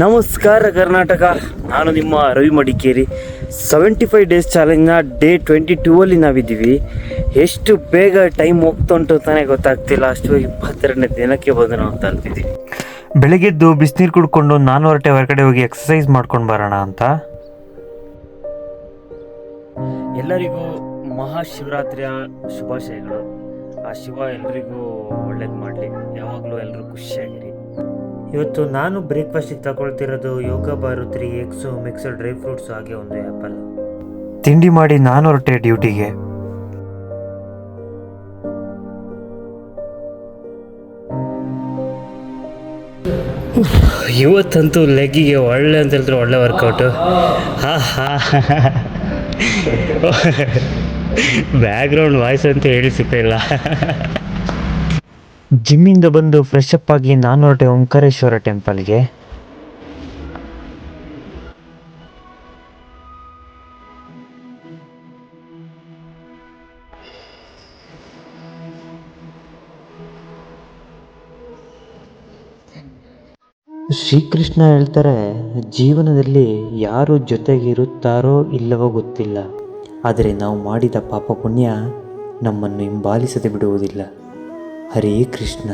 ನಮಸ್ಕಾರ ಕರ್ನಾಟಕ, ನಾನು ನಿಮ್ಮ ರವಿ ಮಡಿಕೇರಿ. 75 ಡೇಸ್ ಚಾಲೆಂಜ್ನ ಡೇ 22 ನಾವಿದ್ದೀವಿ. ಎಷ್ಟು ಬೇಗ ಟೈಮ್ ಹೋಗ್ತುಂಟು ತಾನೇ ಗೊತ್ತಾಗ್ತಿಲ್ಲ. ಅಷ್ಟು 22ನೇ ದಿನಕ್ಕೆ ಬಂದು ನಾವು ತಲುಪಿದ್ದೀವಿ. ಬೆಳಗ್ಗೆದ್ದು ಬಿಸಿನೀರು ಕುಡ್ಕೊಂಡು ನಾನು ಹೊರಗಡೆ ಹೋಗಿ ಎಕ್ಸಸೈಸ್ ಮಾಡ್ಕೊಂಡು ಬರೋಣ ಅಂತ. ಎಲ್ಲರಿಗೂ ಮಹಾಶಿವರಾತ್ರಿಯ ಶುಭಾಶಯಗಳು. ಆ ಶಿವ ಎಲ್ರಿಗೂ ಒಳ್ಳೇದು ಮಾಡಲಿ. ಯಾವಾಗಲೂ ಎಲ್ಲರೂ ಖುಷಿಯಾಗಿರಿ. ಇವತ್ತು ನಾನು ಬ್ರೇಕ್ಫಾಸ್ಟಿಗೆ ತಗೊಳ್ತಿರೋದು ಯೋಗ ಬಾರು 3 ಎಗ್ಸು, ಮಿಕ್ಸರ್ ಡ್ರೈ ಫ್ರೂಟ್ಸು, ಹಾಗೆ ಒಂದು ಆ್ಯಪಲ್. ತಿಂಡಿ ಮಾಡಿ ನಾನು ಹೊರಟೆ ಡ್ಯೂಟಿಗೆ. ಇವತ್ತಂತೂ ಲೆಗ್ಗಿಗೆ ಒಳ್ಳೆ ಅಂತ ಹೇಳಿದ್ರೆ ಒಳ್ಳೆ ವರ್ಕೌಟು. ಬ್ಯಾಕ್ಗ್ರೌಂಡ್ ವಾಯ್ಸ್ ಅಂತ ಹೇಳಿ ಸಿಕ್ಕಿಲ್ಲ. ಜಿಮ್ಮಿಂದ ಬಂದು ಫ್ರೆಶ್ ಅಪ್ ಆಗಿ ನಾನು ಹೊರಟೆ ಓಂಕಾರೇಶ್ವರ ಟೆಂಪಲ್ಗೆ. ಶ್ರೀಕೃಷ್ಣ ಹೇಳ್ತಾರೆ, ಜೀವನದಲ್ಲಿ ಯಾರು ಜೊತೆಗಿರುತ್ತಾರೋ ಇಲ್ಲವೋ ಗೊತ್ತಿಲ್ಲ, ಆದರೆ ನಾವು ಮಾಡಿದ ಪಾಪ ಪುಣ್ಯ ನಮ್ಮನ್ನು ಹಿಂಬಾಲಿಸದೆ ಬಿಡುವುದಿಲ್ಲ. ಹರೇ ಕೃಷ್ಣ.